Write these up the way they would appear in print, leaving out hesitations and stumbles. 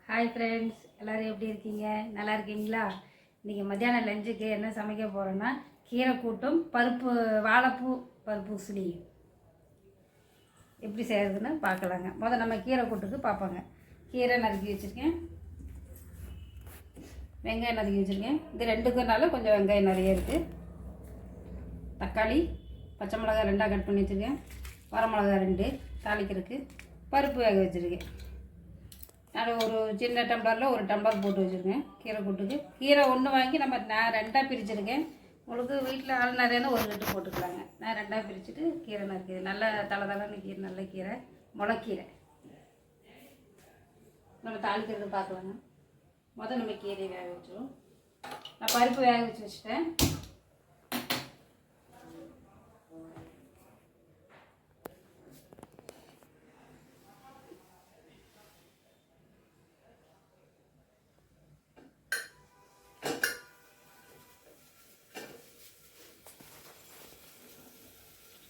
Hi friends, எல்லோரும் எப்படி இருக்கீங்க? நல்லா இருக்கீங்களா? இன்றைக்கி மத்தியானம் லஞ்சுக்கு என்ன சமைக்க போகிறோன்னா கீரை கூட்டும் பருப்பு வாழைப்பூ பருப்பு உசிலி எப்படி செய்கிறதுன்னு பார்க்கலாங்க. முதல்ல நம்ம கீரை கூட்டுக்கு பார்ப்போங்க. கீரை நறுக்கி வச்சுருக்கேன், வெங்காயம் நறுக்கி வச்சுருக்கேன். இது ரெண்டுக்குனால கொஞ்சம் வெங்காயம் நிறைய இருக்குது. தக்காளி, பச்சை மிளகாய் 2 கட் பண்ணி வச்சுருக்கேன். வரமிளகா 2 தாளிக்கிறதுக்கு. பருப்பு வேக வச்சுருக்கேன். நான் ஒரு சின்ன டம்ளரில் ஒரு டம்ளர் போட்டு வச்சுருக்கேன் கீரை கூட்டுக்கு. கீரை ஒன்று வாங்கி நான் 2ஆக பிரிச்சுருக்கேன். உங்களுக்கு வீட்டில் ஆள் நிறையனா ஒரு கட்டு போட்டுக்கலாங்க. நான் 2ஆக பிரிச்சுட்டு கீரை நறுக்குது. நல்ல தலைன்னு கீரை, நல்ல கீரை, முளைக்கீரை. நம்ம தாளிக்கிறது பார்க்கலாங்க. முதல் நம்ம கீரையை வேக வச்சுருவோம். நான் பருப்பு வேக வச்சுட்டேன்.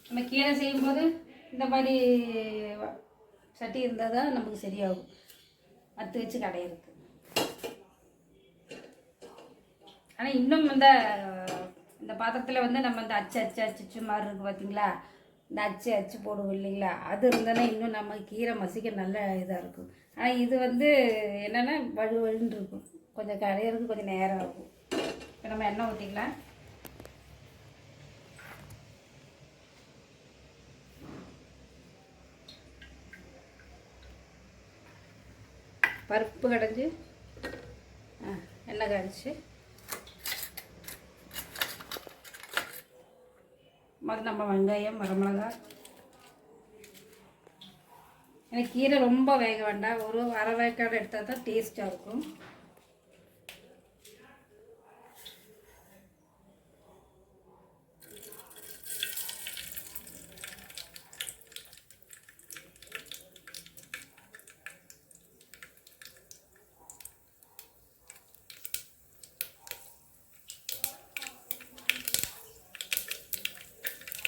நம்ம கீரை செய்யும்போது இந்த மாதிரி சட்டி இருந்தால் தான் நமக்கு சரியாகும். அத்து வச்சு கடையிருக்கு. ஆனால் இன்னும் இந்த பாத்திரத்தில் நம்ம இந்த அச்சு மாதிரி இருக்குது பார்த்தீங்களா? இந்த அச்சு போடுவோம் இல்லைங்களா? அது இருந்ததுன்னா இன்னும் நம்ம கீரை மசிக்க நல்ல இதாக இருக்கும். ஆனால் இது என்னென்னா வழுன்னு இருக்கும். கொஞ்சம் கடையிறதுக்கு கொஞ்சம் நேரம் ஆகும். இப்போ நம்ம எண்ணெய் ஊற்றிக்கலாம். பருப்பு கடைஞ்சி எண்ணெய் கடைச்சி முதல்ல நம்ம வெங்காயம், வரமிளகாய். எனக்கு கீரை ரொம்ப வேக வேண்டாம், ஒரு அரை வேக்காடு எடுத்தால் தான் டேஸ்ட்டாக இருக்கும்.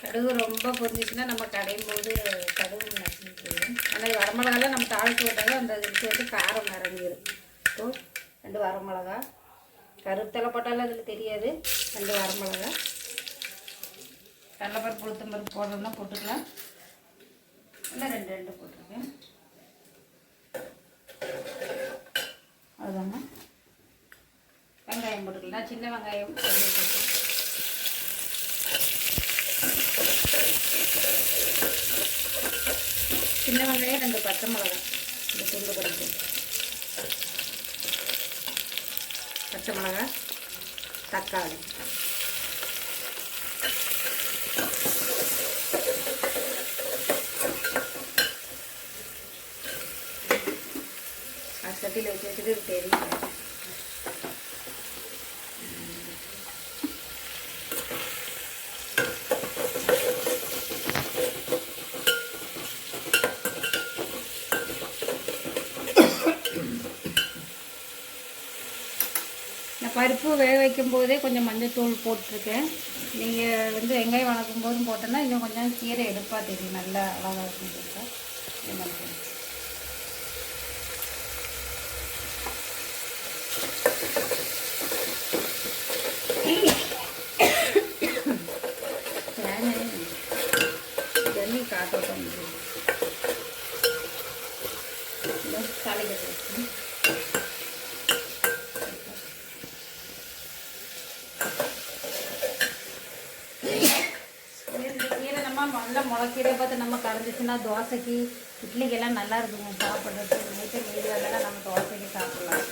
கடுகு ரொம்ப பொரிஞ்சிச்சுன்னா நம்ம கடையும் போது கடுகு நசுங்கி போயிடும். ஆனால் வரமிளகாலாம் நம்ம தாளித்து விட்டாலும் அந்த இதுக்கு காரம் இறங்கிடும். ஸோ 2 வரமிளகா, கருத்தலை போட்டாலும் அதில் தெரியாது. 2 வரமிளகா, கடலைப்பருப்பு, உளுத்தம்பருப்பு போடுறோம்னா போட்டுக்கலாம். இல்லை 2 போட்டிருக்கேன். அதுதாங்க. வெங்காயம் போட்டுக்கலாம். சின்ன வெங்காயம் போட்டு சின்ன வெங்காயம் 2 பச்சை மிளகாய், இந்த துண்டு கிடக்கு பச்சை மிளகாய், தக்காளி. சட்டியில் வச்சுட்டு தெரியும். பருப்பு வேக வைக்கும் போதே கொஞ்சம் மஞ்சள்தூள் போட்டிருக்கேன். நீங்கள் வெங்காயம் வணக்கும் போதும் போட்டோன்னா இன்னும் கொஞ்சம் கீரை எடுப்பாக தெரியும், நல்லா அழகாக இருக்கும். தண்ணி காட்டோட்டம் தலைகள் நல்லா முளைக்கீரை பார்த்து நம்ம கலந்துச்சுன்னா தோசைக்கு, இட்லிக்கெல்லாம் நல்லா இருக்குங்க சாப்பிட்றதுக்கு. நைட்டு மீதி வந்தாலும் நம்ம தோசைக்கு சாப்பிட்லாம்.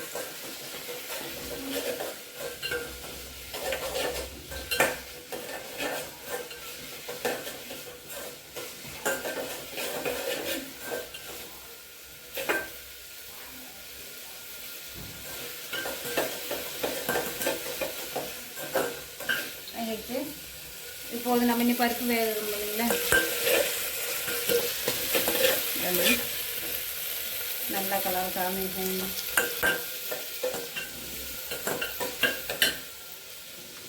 இப்போது நம்ம இன்னும் பருப்பு வேகணும் இல்லைங்களா? நல்லா கலர் காமிக்கணும்.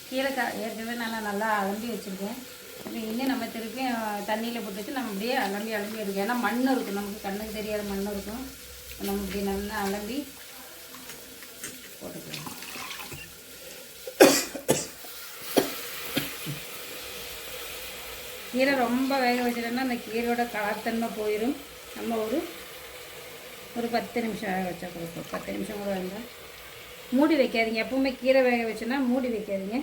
கீரை ஏற்கனவே நல்லா அலம்பி வச்சுருக்கேன். இப்போ இன்னும் நம்ம திருப்பி தண்ணியில் போட்டு வச்சு நம்ம அப்படியே அலம்பி எடுக்கும். ஏன்னா மண் இருக்கும், நமக்கு கண்ணுக்கு தெரியாத மண் இருக்கும். நம்ம இப்படி நல்லா அலம்பி போட்டுக்கலாம். கீரை ரொம்ப வேக வச்சிட்டோம்னா அந்த கீரையோட கலர்த்தன்மை போயிடும். நம்ம ஒரு 10 நிமிஷம் வேக வச்சா கொடுப்போம். 10 நிமிஷம் கூட வேண்டாம். மூடி வைக்காதீங்க. எப்பவுமே கீரை வேக வச்சுன்னா மூடி வைக்காதீங்க.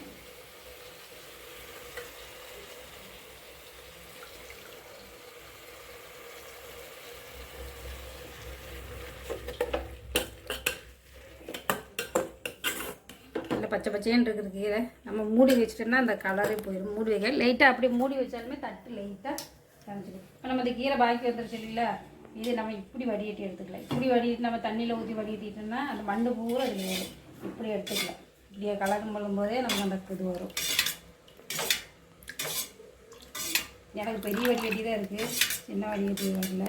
நல்ல பச்சை பச்சைன்னு இருக்கிற கீரை நம்ம மூடி வச்சிட்டோம்னா அந்த கலரே போயிடும். மூடி வைக்க லைட்டாக அப்படி மூடி வச்சாலுமே தட்டு லைட்டாக காமிச்சிடும். இப்போ நம்ம இந்த கீரை பாக்கி வந்துருச்சு இல்லைங்களா, இது நம்ம இப்படி வடிகட்டி எடுத்துக்கலாம். இப்படி வடிகட்டி நம்ம தண்ணியில் ஊற்றி வடிகட்டிட்டோம்னா அந்த மண்ணு பூரா அது வரும். இப்படி எடுத்துக்கலாம். இப்படியே கலக்கம் பண்ணும்போதே நமக்கு அந்த இது வரும். எனக்கு பெரிய வடிகட்டி தான் இருக்குது, சின்ன வடிகட்டி வரல.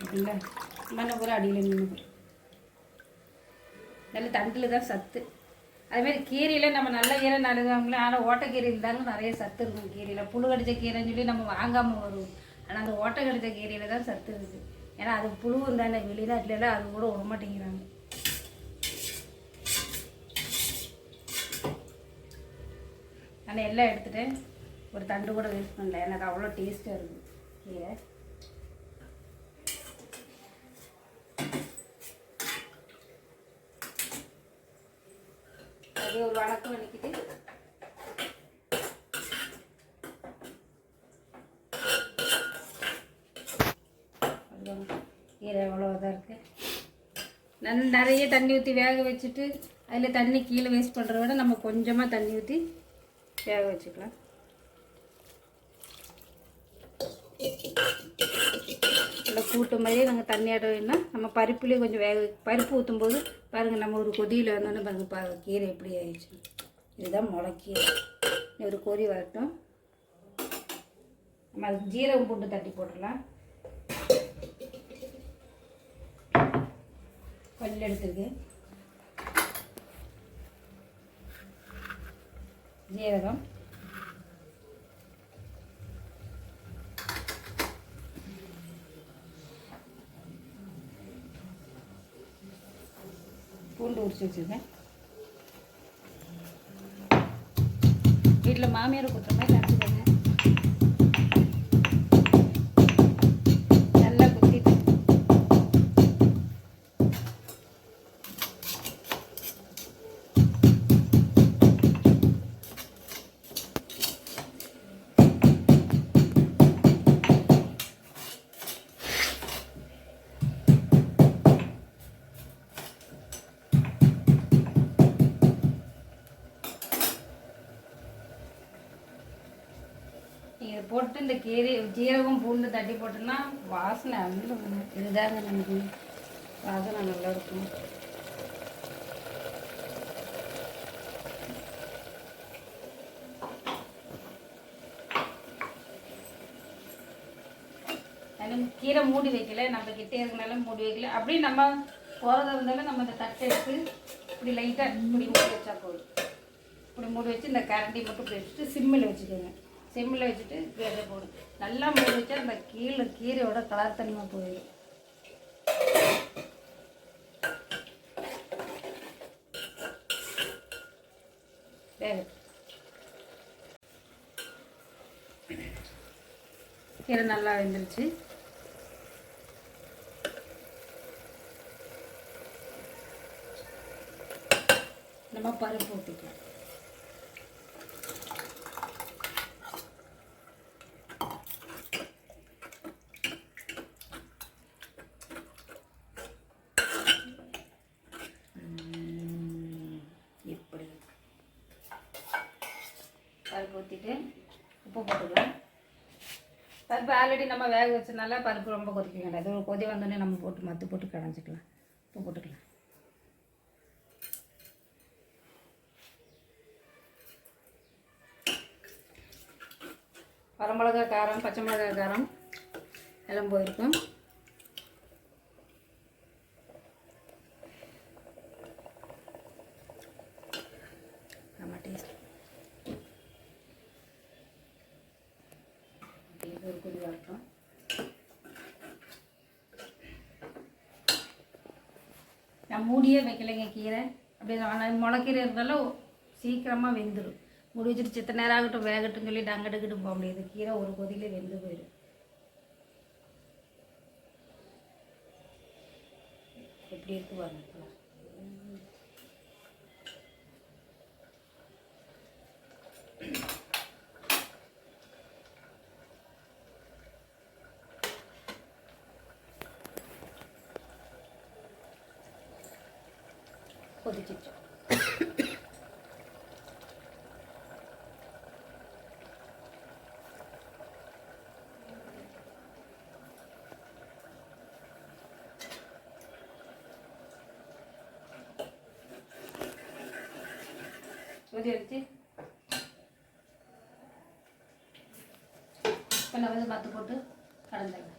அப்படிங்களா, மண்ணை பூரா அடியில் நின்று நல்ல தண்டில் தான் சத்து. அதுமாரி கீரையில் நம்ம நல்ல கீரை நடுவாங்களே, ஆனால் ஓட்டைக்கீரை இருந்தாலும் நிறைய சத்து இருக்கும் கீரையில். புழு கடிச்ச கீரைன்னு சொல்லி நம்ம வாங்காமல் வருவோம். ஆனால் அந்த ஓட்டை கடிச்ச கீரையில் தான் சத்து இருக்குது. ஏன்னா அது புழு இருந்தானே, வெளிநாட்டிலலாம் அது கூட விட மாட்டேங்கிறாங்க. நான் எல்லாம் எடுத்துகிட்டேன், ஒரு தண்டு கூட வேஸ்ட் பண்ணல. எனக்கு அவ்வளோ டேஸ்ட்டாக இருக்குது கீரை. அப்படியே ஒரு வணக்கம் பண்ணிக்கிட்டு கீரை எவ்வளோதான் இருக்குது. நிறைய தண்ணி ஊற்றி வேக வச்சுட்டு அதில் தண்ணி கீழே வேஸ்ட் பண்ணுறத விட நம்ம கொஞ்சமாக தண்ணி ஊற்றி வேக வச்சுக்கலாம். நல்லா கூட்டு மாதிரி நாங்கள் தண்ணி ஆடணும்னா நம்ம பருப்புலேயே கொஞ்சம் பருப்பு ஊற்றும்போது பாருங்கள், நம்ம ஒரு கொதியில் வந்தோன்னே பாருங்கள் கீரை எப்படி ஆயிடுச்சு. இதுதான் முளைக்கீரை. ஒரு கொதி வரட்டும். நம்ம அதுக்கு ஜீரகம் போட்டு தட்டி போட்டுடலாம். கல் எடுத்துருக்கு, ஜீரகம், பூண்டு உரிச்சு வச்சுருக்கேன். வீட்டில் மாமியார் கொடுத்த மாதிரி நச்சுக்கோங்க. நல்லா குத்திட்டு இதை போட்டு இந்த கீரை ஜீரகம் பூண்டு தட்டி போட்டோன்னா வாசனை அவ்வளோ. இதுதாங்க நமக்கு வாசனை நல்லா இருக்கும். கீரை மூடி வைக்கல, நம்ம கிட்டே இருக்கனால மூடி வைக்கல. அப்படி நம்ம போகிறதா இருந்தாலும் நம்ம இந்த தட்டை எடுத்து இப்படி லைட்டாக இப்படி மூடி வச்சா போதும். இப்படி மூடி வச்சு இந்த கரண்டி மட்டும் இப்படி வச்சுட்டு சிம்மில் வச்சுக்கோங்க. சிம்மில் வச்சுட்டு கீரை போடும். நல்லா மூடி வச்சா அந்த கீரையோட கலர் தன்மை போயிடும். கீரை நல்லா வெந்துருச்சு. நம்ம பருப்பு ஊற்றிக்கலாம். இப்படி பருப்பு ஊற்றிட்டு உப்பு போட்டுக்கலாம். பருப்பு ஆல்ரெடி நம்ம வேக வச்சதுனால பருப்பு ரொம்ப கொதிக்க வேண்டாம். அது ஒரு கொதி வந்தோடனே நம்ம போட்டு மத்து போட்டு கடைஞ்சிக்கலாம். உப்பு போட்டுக்கலாம். வரமிளகா காரம், பச்சை மிளகா காரம் எல்லாம் போயிருக்கும். ஆமாம், டேஸ்ட் ஒரு கொதி வரட்டும். நான் மூடியே வைக்கலைங்க கீரை. அப்படியே ஆனால் முளைக்கீரை இருந்தாலும் சீக்கிரமாக வெந்துடும். மூடி வச்சுட்டு சித்த நேரம் ஆகட்டும் வேகட்டும் சொல்லிட்டு அங்கிட்டுக்கிட்டு போக முடியாது. கீரை ஒரு கொதியிலே வெந்து போயிடும். எப்படி இருக்கு பாருங்க. கொதிச்சிச்சு. கொதி வச்சு இப்போ நான் வந்து மத்து போட்டு கலந்துடுறேன்.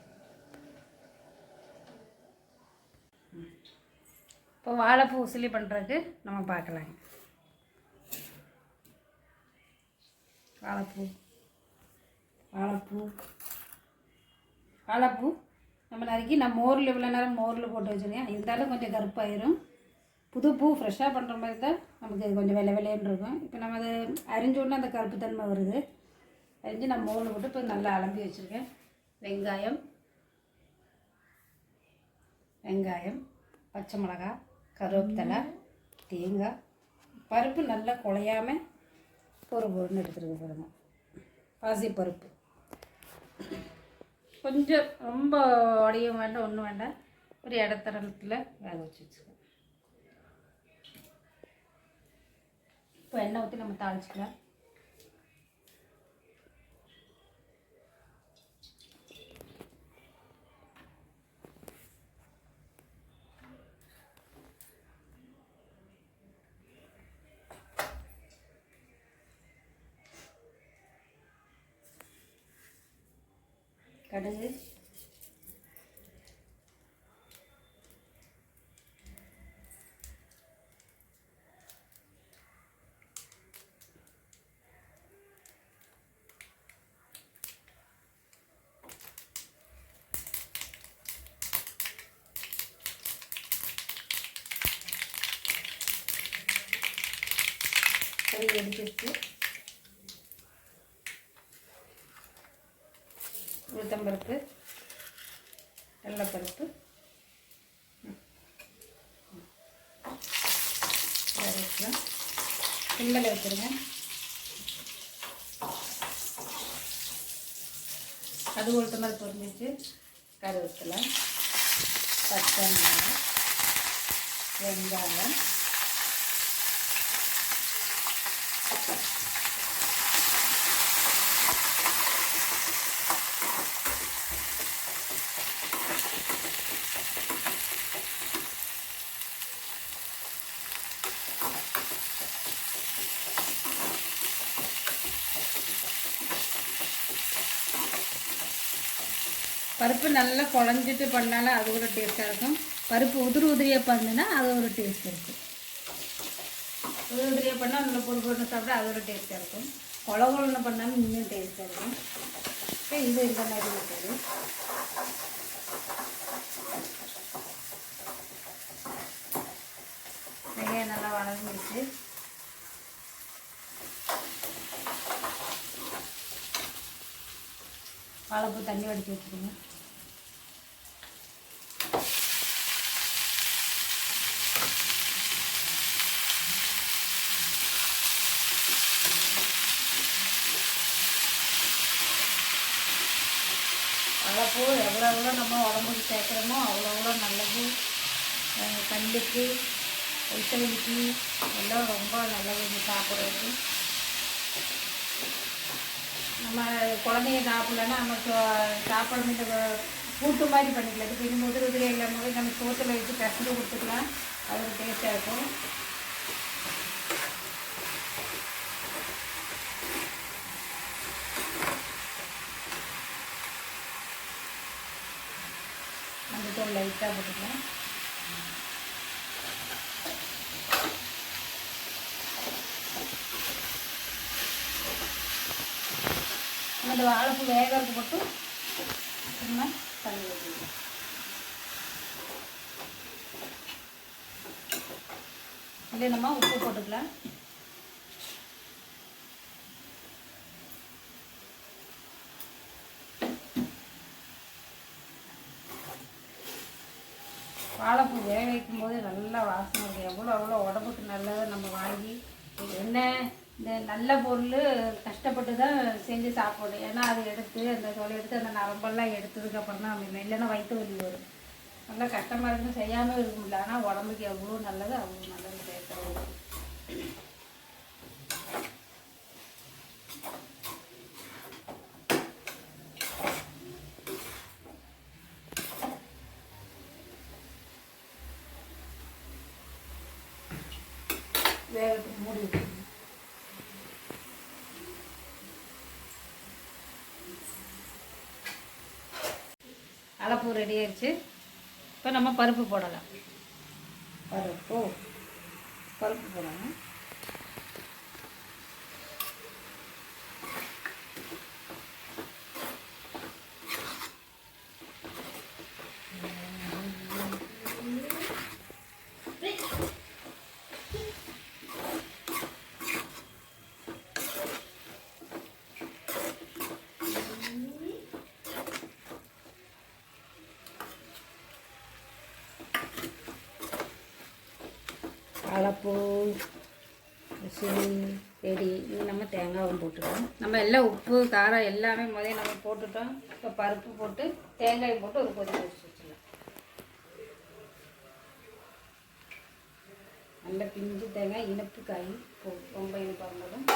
இப்போ வாழைப்பூ உசிலி பண்ணுறதுக்கு நம்ம பார்க்கலாங்க. வாழைப்பூ நம்ம நறுக்கி நான் மோரில் இவ்வளோ நேரம் மோரில் போட்டு வச்சுருக்கேன். இருந்தாலும் கொஞ்சம் கருப்பாயிரும். புது பூ ஃப்ரெஷ்ஷாக பண்ணுற மாதிரி தான் நமக்கு கொஞ்சம் வெள்ளைன்னு இருக்கும். இப்போ நம்ம அதை அரிஞ்சோடனே அந்த கருப்பு தன்மை வருது. அரிஞ்சு நான் மோரில் போட்டு இப்போ நல்லா அலம்பி வச்சுருக்கேன். வெங்காயம், பச்சை மிளகாய், கருவேப்பிலை, தேங்காய், பருப்பு நல்லா குழையாமல் பொறுன்னு எடுத்துருக்க பாருங்க. பாசிப்பருப்பு கொஞ்சம் ரொம்ப உடையும் வேண்டாம், ஒன்றும் வேண்டாம். ஒரு இடத்தரத்தில் வேக வச்சு வச்சுக்கோங்க. இப்போ எண்ணெய் ஊற்றி நம்ம தாளிச்சிக்கலாம். கடுகு, எடுத்து வச்சு உளுத்தம்பருப்பு, கடலைப்பருப்பு, சிம்மில் வச்சுருங்க. அது உளுத்தம்பருப்பு பொரிஞ்சிச்சு. கருவேப்பிலை, பச்சை மிளகாய், வெங்காயம், பருப்பு நல்லா குழஞ்சிட்டு பண்ணாலும் அது ஒரு டேஸ்ட்டாக இருக்கும். பருப்பு உதிரியாக பண்ணுனா அது ஒரு டேஸ்ட் இருக்கும். உதிரியாக பண்ணால் அதில் பொறுப்பு சாப்பிட்டா அது ஒரு டேஸ்ட்டாக இருக்கும். குழம்புன்னு பண்ணாலும் இன்னும் டேஸ்ட்டாக இருக்கும். இப்போ இது இந்த மாதிரி இருக்குது. வெங்காயம் நல்லா வளர்ந்துச்சு. வாழைப்பூ தண்ணி வடித்து வச்சுக்கோங்க. வாழைப்பூ எவ்வளோ நம்ம உடம்புக்கு சேர்க்குறோமோ அவ்வளோ நல்லது. கண்ணுக்கு, வயிற்றுவலிக்கு எல்லாம் ரொம்ப நல்லது சாப்பிட்றது. நம்ம குழந்தைங்க சாப்பிட்லன்னா நம்ம சாப்பிட இந்த கூட்டு மாதிரி பண்ணிக்கலாம். இதுக்கு இது உதிரியாக இல்லாமல் போது நம்ம சோத்தில் வச்சு பிசைஞ்சு கொடுத்துக்கலாம். அது ஒரு டேஸ்ட்டாக இருக்கும். மஞ்சள் லைட்டாக போட்டுக்கலாம். அந்த வாழைப்பூ வேகிறதுக்கு மட்டும் சும்மா தண்ணி ஊற்றிக்கலாம். இதுலேயே நம்ம உப்பு போட்டுக்கலாம். வாழைப்பூ வேக வைக்கும்போது நல்லா வாசனை இருக்குது. எவ்வளோ உடம்புக்கு நல்லதை நம்ம வாங்கி என்ன இந்த நல்ல பொருள் கஷ்டப்பட்டு தான் செஞ்சு சாப்பிடணும். ஏன்னா அதை எடுத்து அந்த தோலை எடுத்து அந்த நரம்பெல்லாம் எடுத்ததுக்கப்புறம் தான் நம்ம இல்லைன்னா வயிற்று வலி வரும். நல்லா கஷ்டமாக இருக்குன்னு செய்யாமல் இருக்க முடியல. ஆனால் உடம்புக்கு எவ்வளோ நல்லது, அவ்வளோ நல்லது சேர்க்குறது. வேகத்துக்கு மூடி வைக்கணும். வாழைப்பூ ரெடி ஆயிடுச்சு. இப்போ நம்ம பருப்பு போடலாம். பருப்பு போடலாம். வாழைப்பூ ரெடி. இது நம்ம தேங்காயும் போட்டுக்கலாம். நம்ம எல்லாம் உப்பு காரம் எல்லாமே முதல்ல நம்ம போட்டுட்டோம். இப்போ பருப்பு போட்டு தேங்காயும் போட்டு ஒரு கொதி வச்சு வச்சுக்கலாம். நல்ல பிஞ்சு தேங்காய், இனிப்பு காய், ரொம்ப இனிப்பாக இருந்தாலும்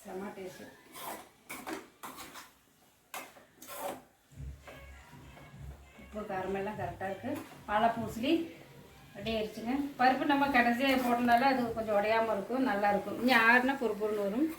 செம்ம டேஸ்ட்டு. உப்பு காரமெல்லாம் கரெக்டாக இருக்குது. வாழைப்பூசிலி ரெடி ஆயிடுச்சுங்க. பருப்பு நம்ம கடைசியாக போட்டனால அது கொஞ்சம் உடையாமல் இருக்கும், நல்லாயிருக்கும். இங்கே ஆறுனா பொறுப்புன்னு வரும்.